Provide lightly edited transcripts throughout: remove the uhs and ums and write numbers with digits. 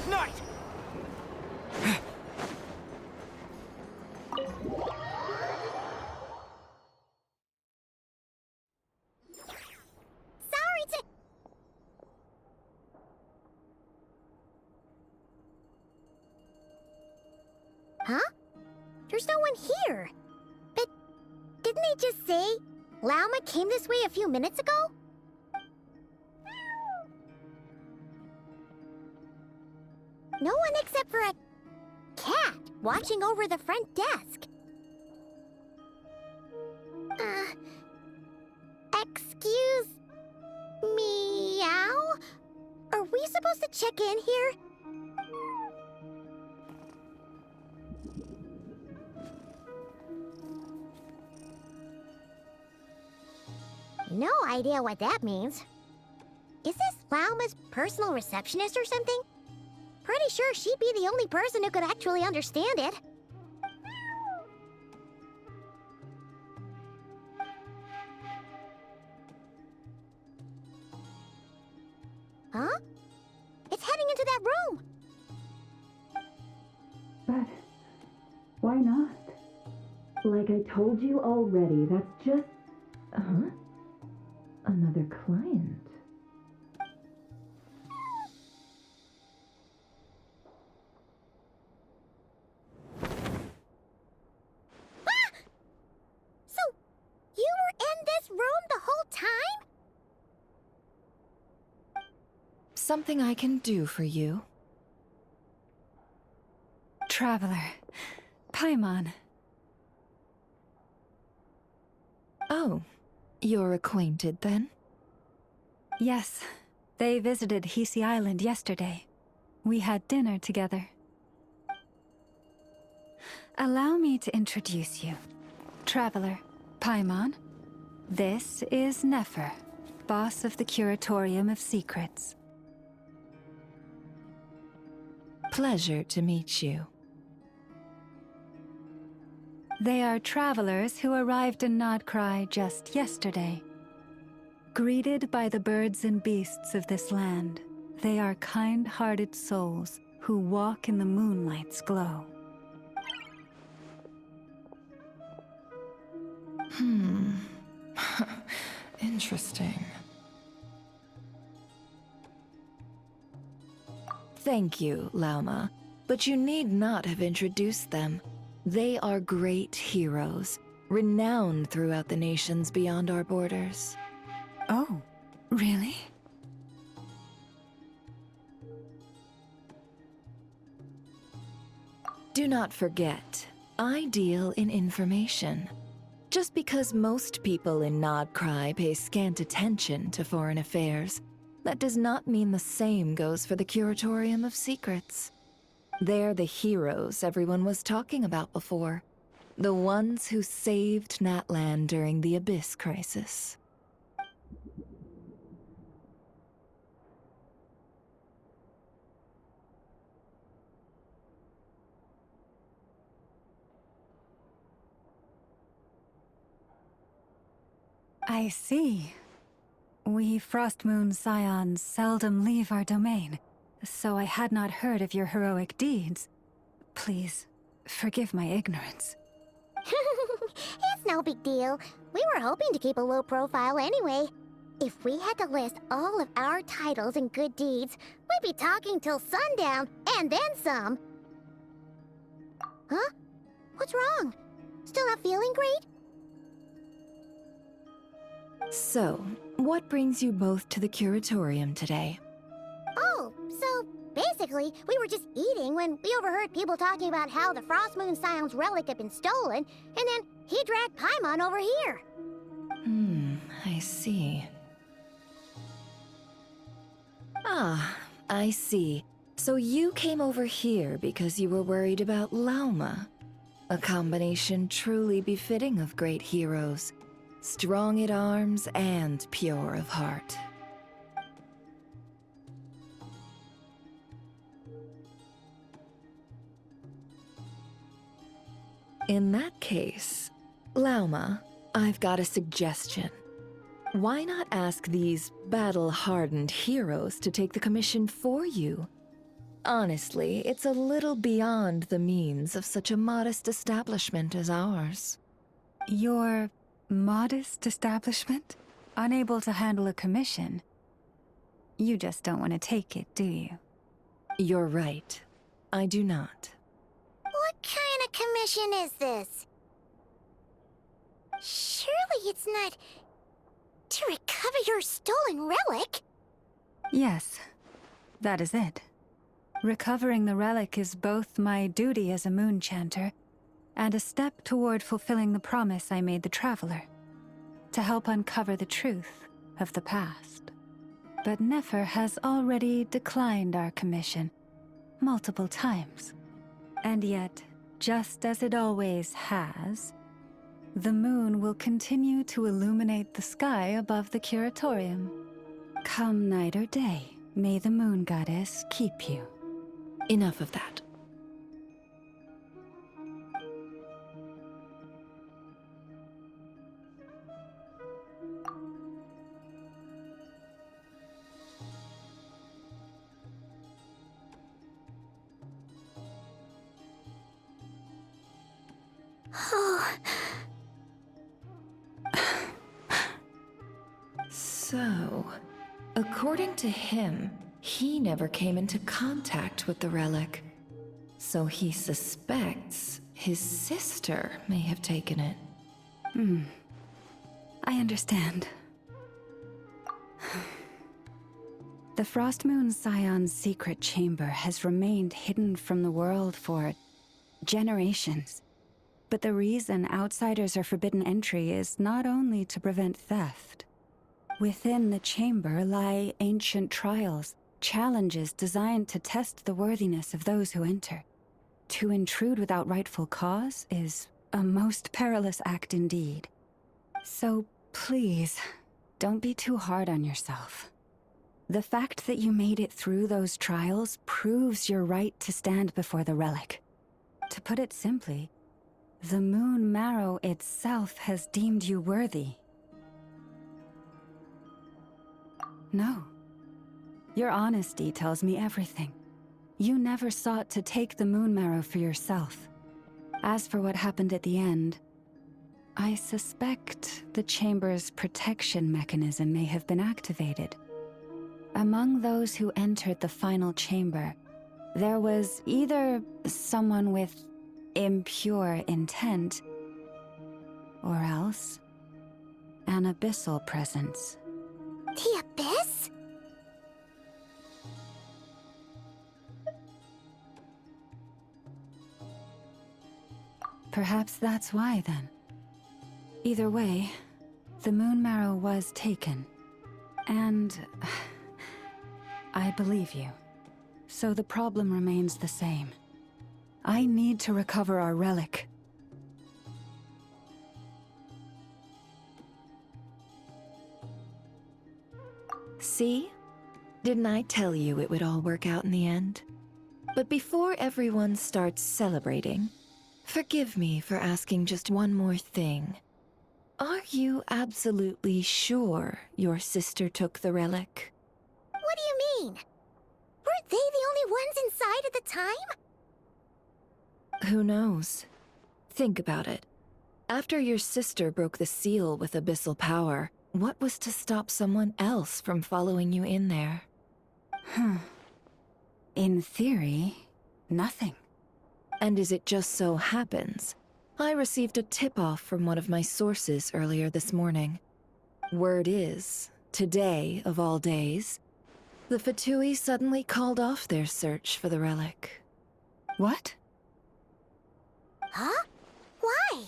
Ignite! Sorry to... Huh? There's no one here. But didn't they just say Lauma came this way a few minutes ago? No one except for a cat watching over the front desk. Excuse... meow? Are we supposed to check in here? No idea what that means. Is this Lauma's personal receptionist or something? Pretty sure she'd be the only person who could actually understand it. Huh? It's heading into that room! But why not? Like I told you already, that's just... Huh? Another client. Ah! So, you were in this room the whole time? Something I can do for you? Traveler. Paimon. Oh, you're acquainted then? Yes, they visited Hisi Island yesterday. We had dinner together. Allow me to introduce you. Traveler, Paimon. This is Nefer, boss of the Curatorium of Secrets. Pleasure to meet you. They are travelers who arrived in Nodcry just yesterday. Greeted by the birds and beasts of this land, they are kind-hearted souls who walk in the moonlight's glow. Interesting. Thank you, Lauma, but you need not have introduced them. They are great heroes, renowned throughout the nations beyond our borders. Oh, really? Do not forget, I deal in information. Just because most people in Nodcry pay scant attention to foreign affairs, that does not mean the same goes for the Curatorium of Secrets. They're the heroes everyone was talking about before. The ones who saved Natlan during the Abyss crisis. I see. We Frostmoon Scions seldom leave our domain, so I had not heard of your heroic deeds. Please, forgive my ignorance. It's no big deal. We were hoping to keep a low profile anyway. If we had to list all of our titles and good deeds, we'd be talking till sundown, and then some. Huh? What's wrong? Still not feeling great? So, what brings you both to the Curatorium today? Oh, so basically, we were just eating when we overheard people talking about how the Frostmoon Scion's relic had been stolen, and then he dragged Paimon over here. I see. Ah, I see. So you came over here because you were worried about Lauma. A combination truly befitting of great heroes. Strong at arms and pure of heart. In that case, Lauma, I've got a suggestion. Why not ask these battle-hardened heroes to take the commission for you? Honestly, it's a little beyond the means of such a modest establishment as ours. Your modest establishment? Unable to handle a commission? You just don't want to take it, do you? You're right. I do not. What kind of commission is this? Surely it's not to recover your stolen relic? Yes, that is it. Recovering the relic is both my duty as a moon chanter and a step toward fulfilling the promise I made the traveler, to help uncover the truth of the past. But Nefer has already declined our commission multiple times. And yet, just as it always has, the moon will continue to illuminate the sky above the curatorium. Come night or day, may the moon goddess keep you. Enough of that. So, according to him, he never came into contact with the relic. So he suspects his sister may have taken it. I understand. The Frost Moon Scion's secret chamber has remained hidden from the world for generations. But the reason outsiders are forbidden entry is not only to prevent theft. Within the chamber lie ancient trials, challenges designed to test the worthiness of those who enter. To intrude without rightful cause is a most perilous act indeed. So please, don't be too hard on yourself. The fact that you made it through those trials proves your right to stand before the relic. To put it simply, the Moon Marrow itself has deemed you worthy. No. Your honesty tells me everything. You never sought to take the Moon Marrow for yourself. As for what happened at the end, I suspect the chamber's protection mechanism may have been activated. Among those who entered the final chamber, there was either someone with impure intent, or else an abyssal presence. The Abyss? Perhaps that's why, then. Either way, the Moon Marrow was taken. And I believe you. So the problem remains the same. I need to recover our relic. See? Didn't I tell you it would all work out in the end? But before everyone starts celebrating, forgive me for asking just one more thing. Are you absolutely sure your sister took the relic? What do you mean? Weren't they the only ones inside at the time? Who knows? Think about it. After your sister broke the seal with abyssal power, what was to stop someone else from following you in there? In theory, nothing. And as it just so happens, I received a tip-off from one of my sources earlier this morning. Word is, today of all days, the Fatui suddenly called off their search for the relic. What? Huh? Why?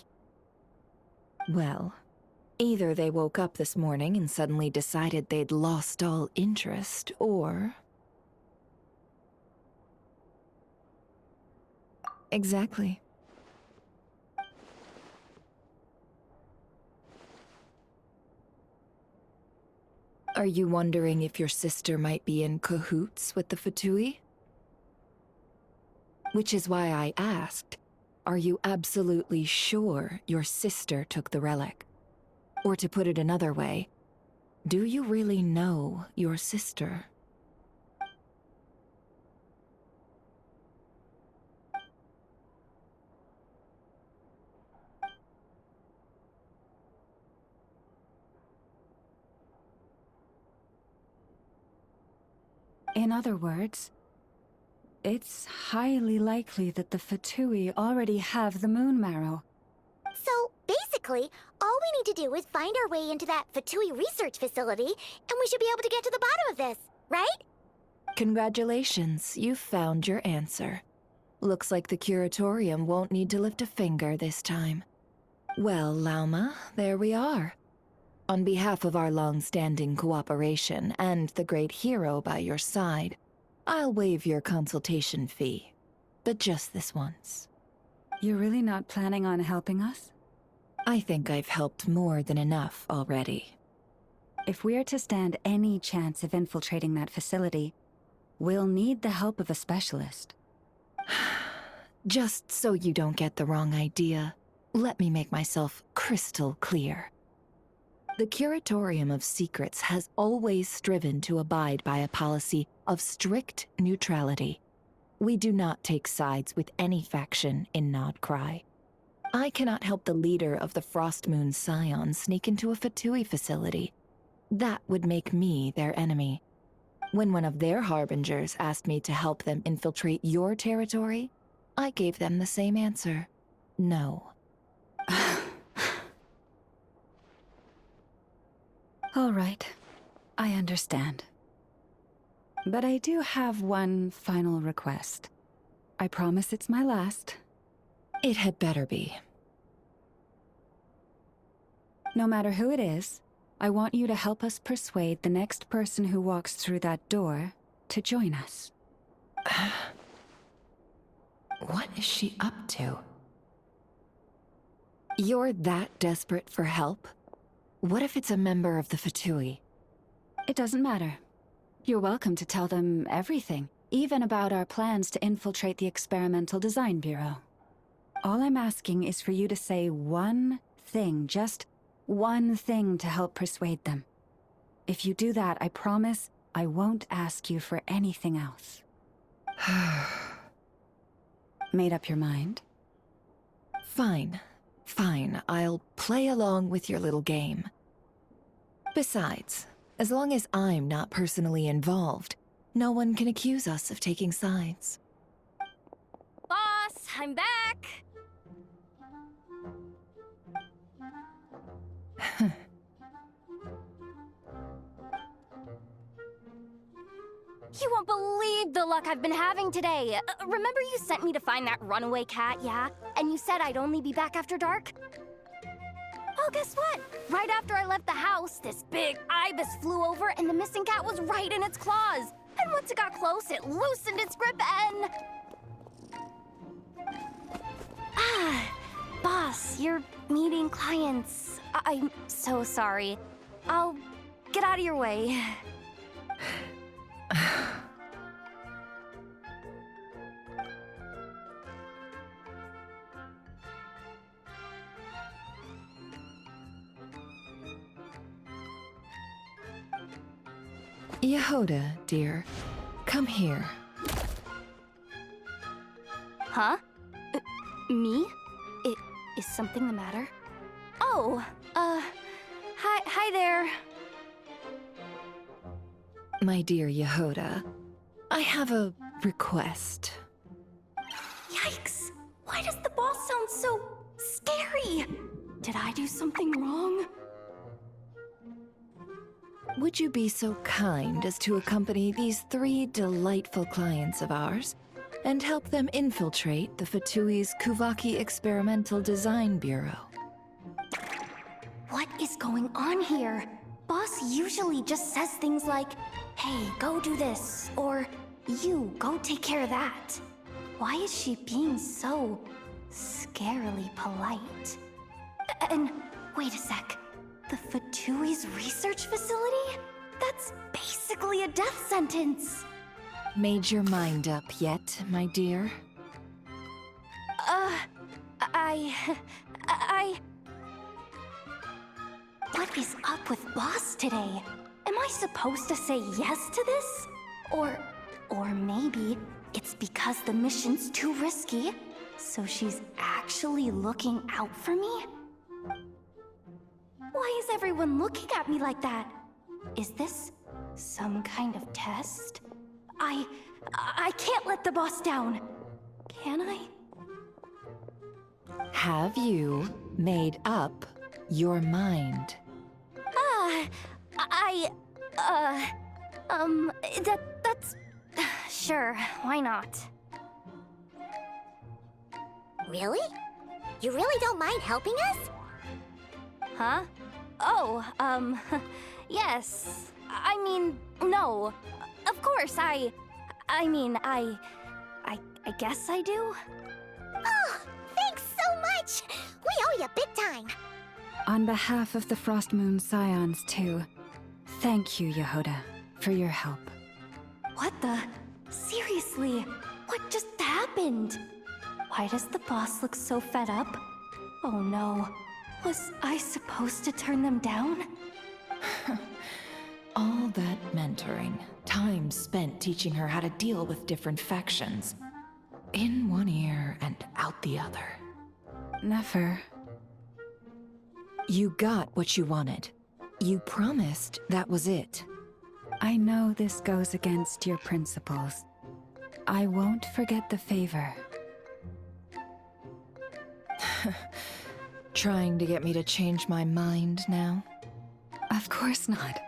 Well, either they woke up this morning and suddenly decided they'd lost all interest, or... Exactly. Are you wondering if your sister might be in cahoots with the Fatui? Which is why I asked, are you absolutely sure your sister took the relic? Or to put it another way, do you really know your sister? In other words, it's highly likely that the Fatui already have the moon marrow. So, basically, all we need to do is find our way into that Fatui research facility, and we should be able to get to the bottom of this, right? Congratulations, you've found your answer. Looks like the curatorium won't need to lift a finger this time. Well, Lauma, there we are. On behalf of our long-standing cooperation and the great hero by your side, I'll waive your consultation fee. But just this once. You're really not planning on helping us? I think I've helped more than enough already. If we're to stand any chance of infiltrating that facility, we'll need the help of a specialist. Just so you don't get the wrong idea, let me make myself crystal clear. The Curatorium of Secrets has always striven to abide by a policy of strict neutrality. We do not take sides with any faction in Nodcry. I cannot help the leader of the Frostmoon Scions sneak into a Fatui facility. That would make me their enemy. When one of their harbingers asked me to help them infiltrate your territory, I gave them the same answer. No. All right, I understand. But I do have one final request. I promise it's my last. It had better be. No matter who it is, I want you to help us persuade the next person who walks through that door to join us. What is she up to? You're that desperate for help? What if it's a member of the Fatui? It doesn't matter. You're welcome to tell them everything, even about our plans to infiltrate the Experimental Design Bureau. All I'm asking is for you to say one thing, just one thing to help persuade them. If you do that, I promise I won't ask you for anything else. Made up your mind? Fine. Fine, I'll play along with your little game. Besides, as long as I'm not personally involved, no one can accuse us of taking sides. Boss, I'm back! You won't believe the luck I've been having today. Remember you sent me to find that runaway cat, yeah? And you said I'd only be back after dark? Well, guess what? Right after I left the house, this big ibis flew over and the missing cat was right in its claws. And once it got close, it loosened its grip and... Boss, you're meeting clients. I'm so sorry. I'll get out of your way. Yehoda, dear, come here. Huh? Me? Is something the matter? Oh, hi there. My dear Yehoda, I have a request. Yikes! Why does the boss sound so scary? Did I do something wrong? Would you be so kind as to accompany these 3 delightful clients of ours and help them infiltrate the Fatui's Kuvaki Experimental Design Bureau? What is going on here? Boss usually just says things like, hey, go do this, or you, go take care of that. Why is she being so scarily polite? And wait a sec. The Fatui's research facility? That's basically a death sentence. Made your mind up yet, my dear? What is up with Boss today? Am I supposed to say yes to this? Or maybe it's because the mission's too risky, so she's actually looking out for me? Why is everyone looking at me like that? Is this some kind of test? I can't let the boss down. Can I? Have you made up your mind? That's... Sure, why not? Really? You really don't mind helping us? Huh? Oh, yes. I mean, no. Of course, I guess I do? Oh, thanks so much! We owe you big time! On behalf of the Frost Moon Scions, too, thank you, Yehoda, for your help. What the? Seriously, what just happened? Why does the boss look so fed up? Oh no. Was I supposed to turn them down? All that mentoring, time spent teaching her how to deal with different factions. In one ear and out the other. Never. You got what you wanted. You promised that was it. I know this goes against your principles. I won't forget the favor. Trying to get me to change my mind now? Of course not.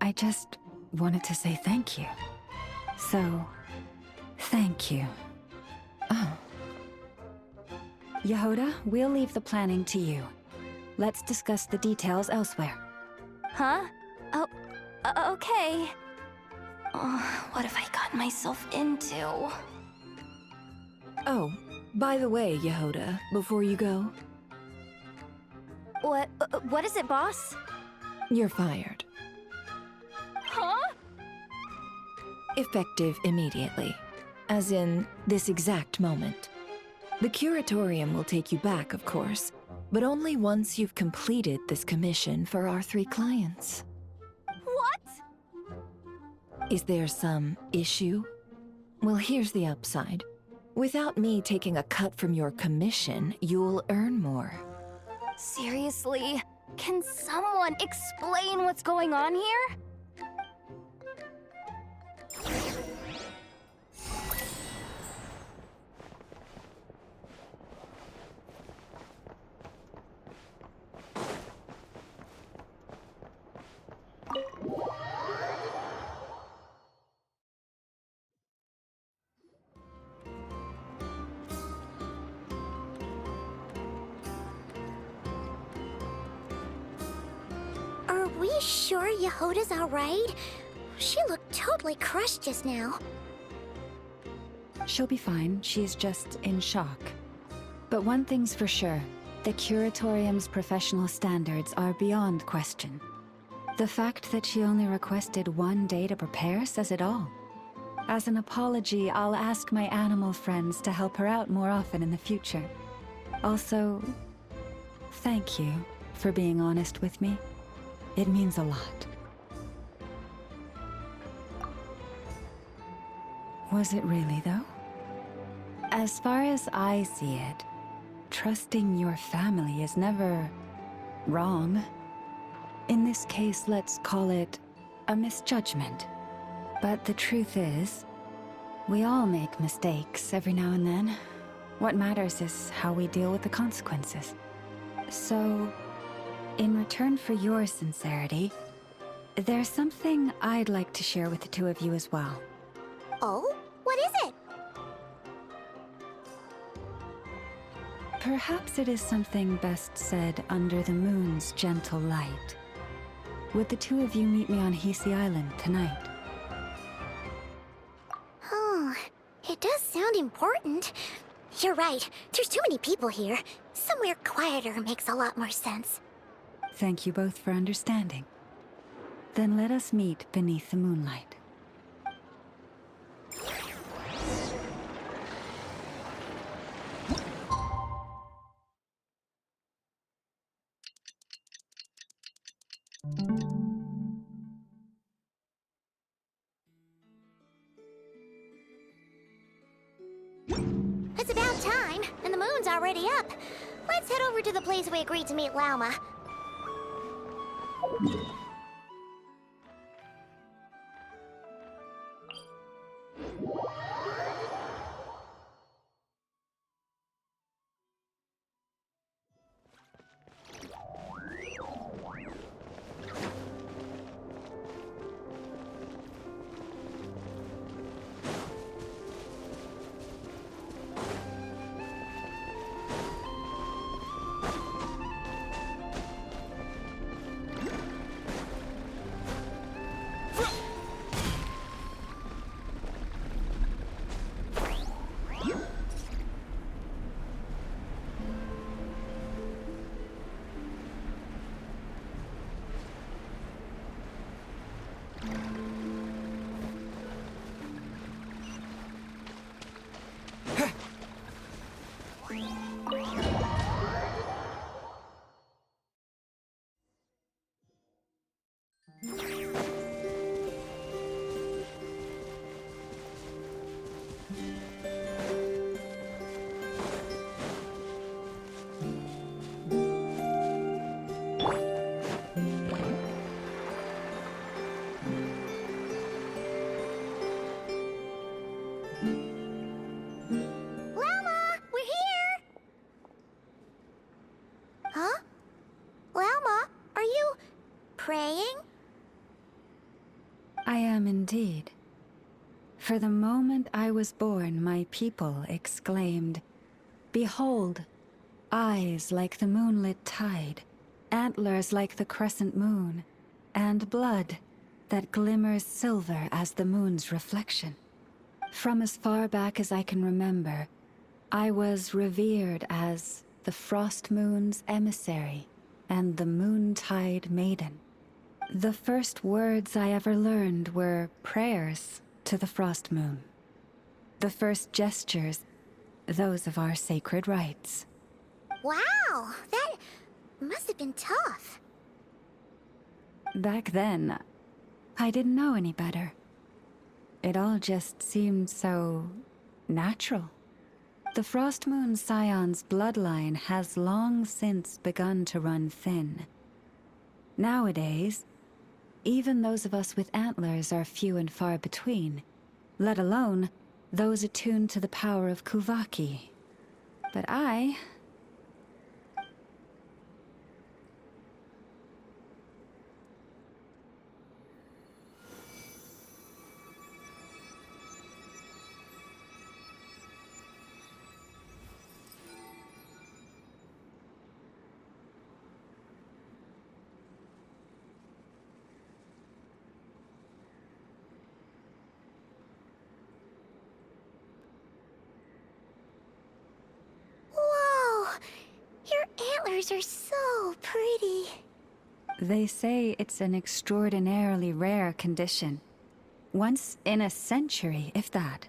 I just wanted to say thank you. So, thank you. Oh. Yehoda, we'll leave the planning to you. Let's discuss the details elsewhere. Huh? Oh, okay. Oh, what have I gotten myself into? Oh, by the way, Yehoda, before you go, What is it, boss? you're fired. Huh? Effective immediately. As in, this exact moment. The Curatorium will take you back, of course, but only once you've completed this commission for our 3 clients. What? Is there some issue? Well, here's the upside. Without me taking a cut from your commission, you'll earn more. Seriously? Can someone explain what's going on here? Are we sure Yehoda's alright? She looked totally crushed just now. She'll be fine. She's just in shock. But one thing's for sure. The Curatorium's professional standards are beyond question. The fact that she only requested 1 day to prepare says it all. As an apology, I'll ask my animal friends to help her out more often in the future. Also, thank you for being honest with me. It means a lot. Was it really, though? As far as I see it, trusting your family is never wrong. In this case, let's call it a misjudgment. But the truth is, we all make mistakes every now and then. What matters is how we deal with the consequences. So, in return for your sincerity, there's something I'd like to share with the 2 of you as well. Oh? What is it? Perhaps it is something best said under the moon's gentle light. Would the 2 of you meet me on Hisi Island tonight? Oh, it does sound important. You're right, there's too many people here. Somewhere quieter makes a lot more sense. Thank you both for understanding. Then let us meet beneath the moonlight. It's about time, and the moon's already up. Let's head over to the place we agreed to meet Lauma. Lama, we're here! Huh? Lama, are you praying? I am indeed. For the moment I was born, my people exclaimed, "Behold, eyes like the moonlit tide, antlers like the crescent moon, and blood that glimmers silver as the moon's reflection." From as far back as I can remember, I was revered as the Frost Moon's emissary and the Moontide Maiden. The first words I ever learned were prayers to the Frost Moon. The first gestures, those of our sacred rites. Wow, that must have been tough. Back then, I didn't know any better. It all just seemed so natural. The Frost Moon Scion's bloodline has long since begun to run thin. Nowadays, even those of us with antlers are few and far between, let alone those attuned to the power of Kuvaki. But I... Whoa! Your antlers are so pretty. They say it's an extraordinarily rare condition. Once in a century, if that.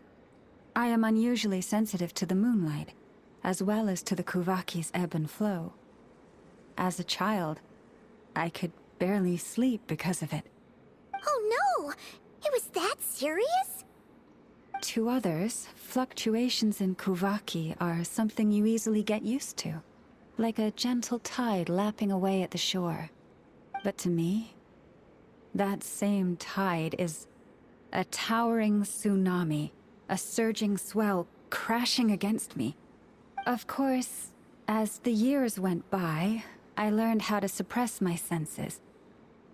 I am unusually sensitive to the moonlight, as well as to the Kuvaki's ebb and flow. As a child, I could barely sleep because of it. Oh no! It was that serious? To others, fluctuations in Kuvaki are something you easily get used to, like a gentle tide lapping away at the shore. But to me, that same tide is a towering tsunami, a surging swell crashing against me. Of course, as the years went by, I learned how to suppress my senses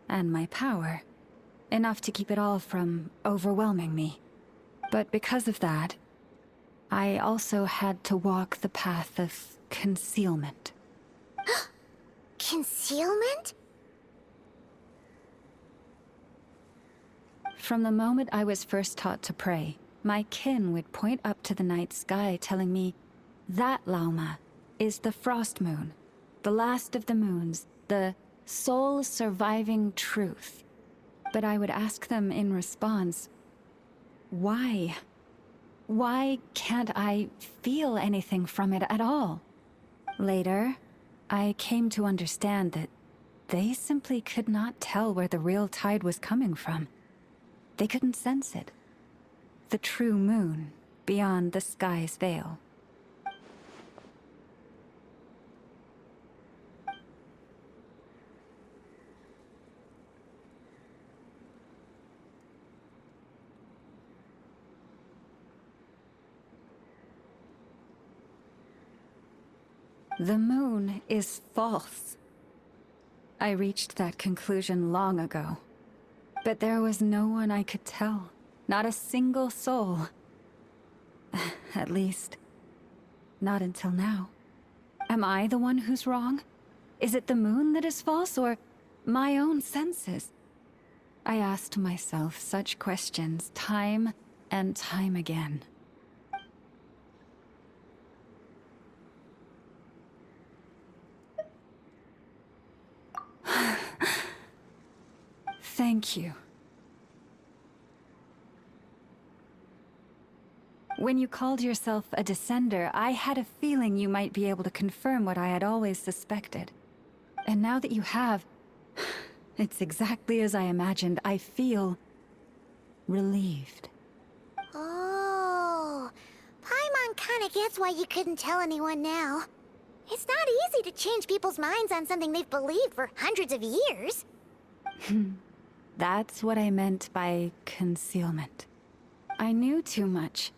and my power, enough to keep it all from overwhelming me. But because of that, I also had to walk the path of concealment. Concealment? From the moment I was first taught to pray, my kin would point up to the night sky telling me, "That, Lauma, is the Frost Moon, the last of the moons, the sole surviving truth." But I would ask them in response, why? Why can't I feel anything from it at all? Later, I came to understand that they simply could not tell where the real tide was coming from. They couldn't sense it. The true moon, beyond the sky's veil. The moon is false. I reached that conclusion long ago. But there was no one I could tell. Not a single soul. At least, not until now. Am I the one who's wrong? Is it the moon that is false, or my own senses? I asked myself such questions time and time again. Thank you. When you called yourself a descender, I had a feeling you might be able to confirm what I had always suspected. And now that you have, it's exactly as I imagined. I feel relieved. Oh, Paimon kinda gets why you couldn't tell anyone now. It's not easy to change people's minds on something they've believed for hundreds of years. That's what I meant by concealment. I knew too much,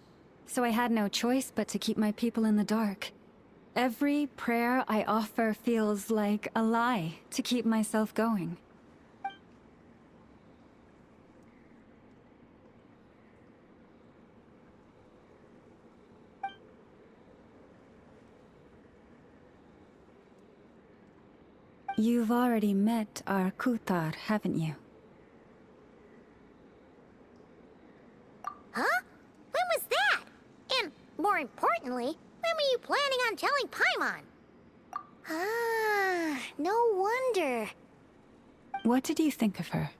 so I had no choice but to keep my people in the dark. Every prayer I offer feels like a lie to keep myself going. You've already met our Kutar, haven't you? Huh? When was that? And, more importantly, when were you planning on telling Paimon? Ah, no wonder. What did you think of her?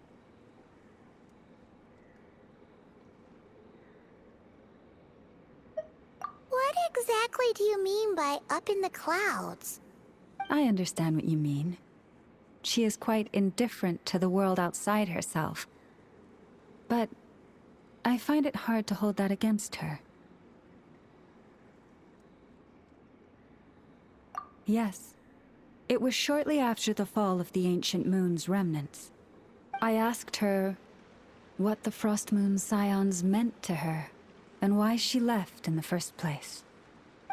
What exactly do you mean by up in the clouds? I understand what you mean. She is quite indifferent to the world outside herself. But I find it hard to hold that against her. Yes. It was shortly after the fall of the Ancient Moon's remnants. I asked her what the Frost Moon Scions meant to her, and why she left in the first place.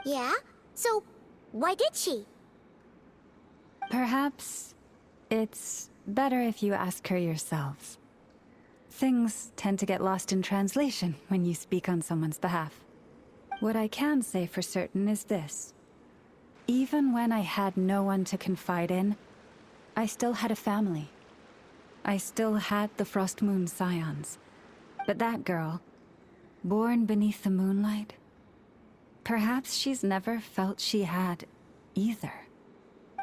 Yeah? So, why did she? Perhaps it's better if you ask her yourselves. Things tend to get lost in translation when you speak on someone's behalf. What I can say for certain is this. Even when I had no one to confide in, I still had a family. I still had the Frost Moon Scions. But that girl, born beneath the moonlight, perhaps she's never felt she had either.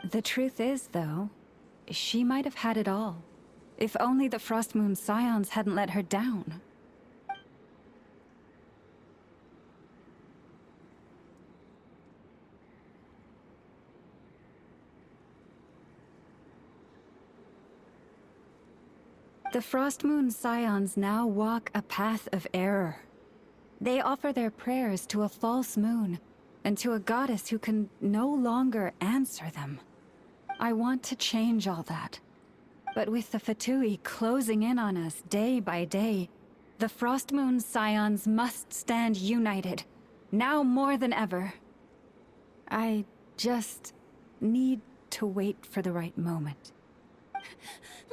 The truth is, though, she might have had it all. If only the Frost Moon Scions hadn't let her down. The Frost Moon Scions now walk a path of error. They offer their prayers to a false moon, and to a goddess who can no longer answer them. I want to change all that. But with the Fatui closing in on us day by day, the Frost Moon Scions must stand united, now more than ever. I just need to wait for the right moment.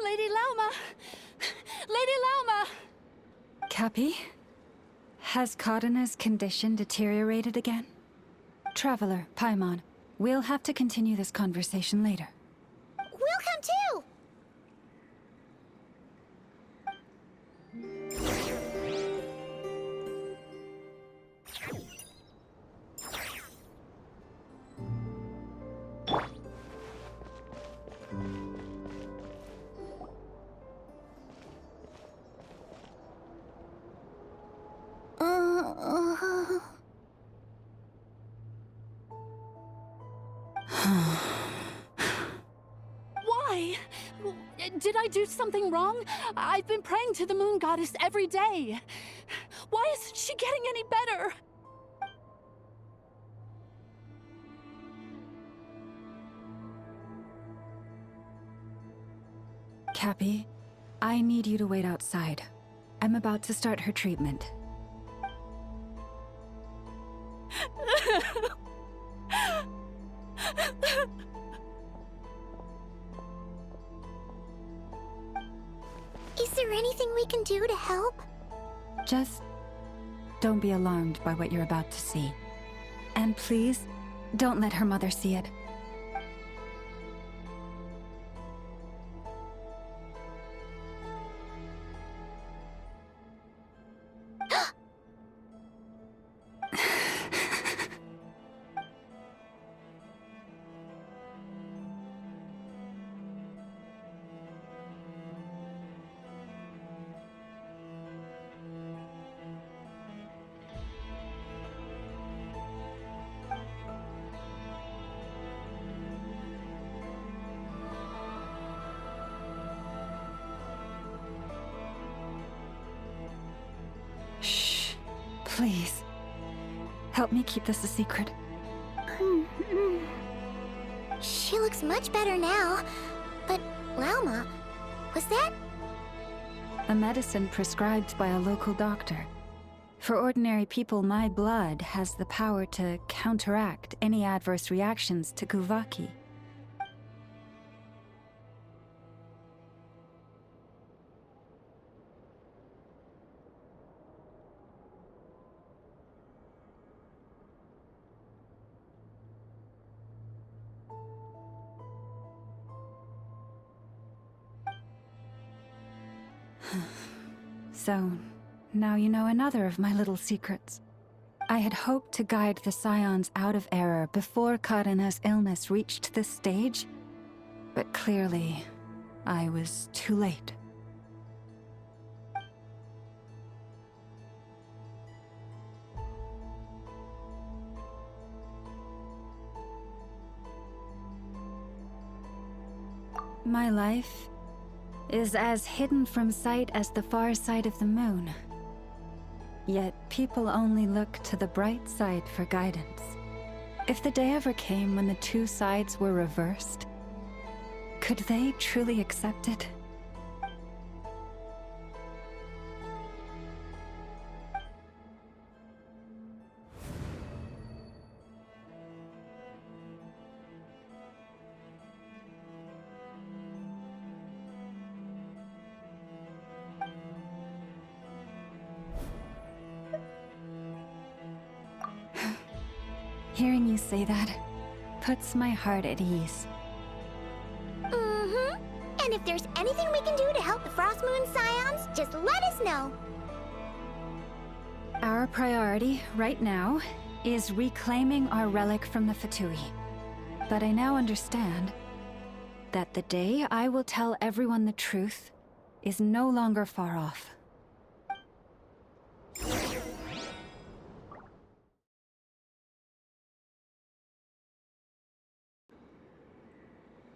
Lady Lauma! Lady Lauma! Cappy? Has Kadena's condition deteriorated again? Traveler, Paimon, we'll have to continue this conversation later. We'll come too! Why? Did I do something wrong? I've been praying to the moon goddess every day. Why isn't she getting any better? Cappy, I need you to wait outside. I'm about to start her treatment. Is there anything we can do to help? Just don't be alarmed by what you're about to see. And please, don't let her mother see it. Please, help me keep this a secret. She looks much better now. But, Lauma, was that... A medicine prescribed by a local doctor. For ordinary people, my blood has the power to counteract any adverse reactions to Kuvaki. So, now you know another of my little secrets. I had hoped to guide the Scions out of error before Karena's illness reached this stage, but clearly, I was too late. My life is as hidden from sight as the far side of the moon. Yet people only look to the bright side for guidance. If the day ever came when the two sides were reversed, could they truly accept it? Hearing you say that puts my heart at ease. Mm-hmm. And if there's anything we can do to help the Frost Moon Scions, just let us know. Our priority, right now, is reclaiming our relic from the Fatui. But I now understand that the day I will tell everyone the truth is no longer far off.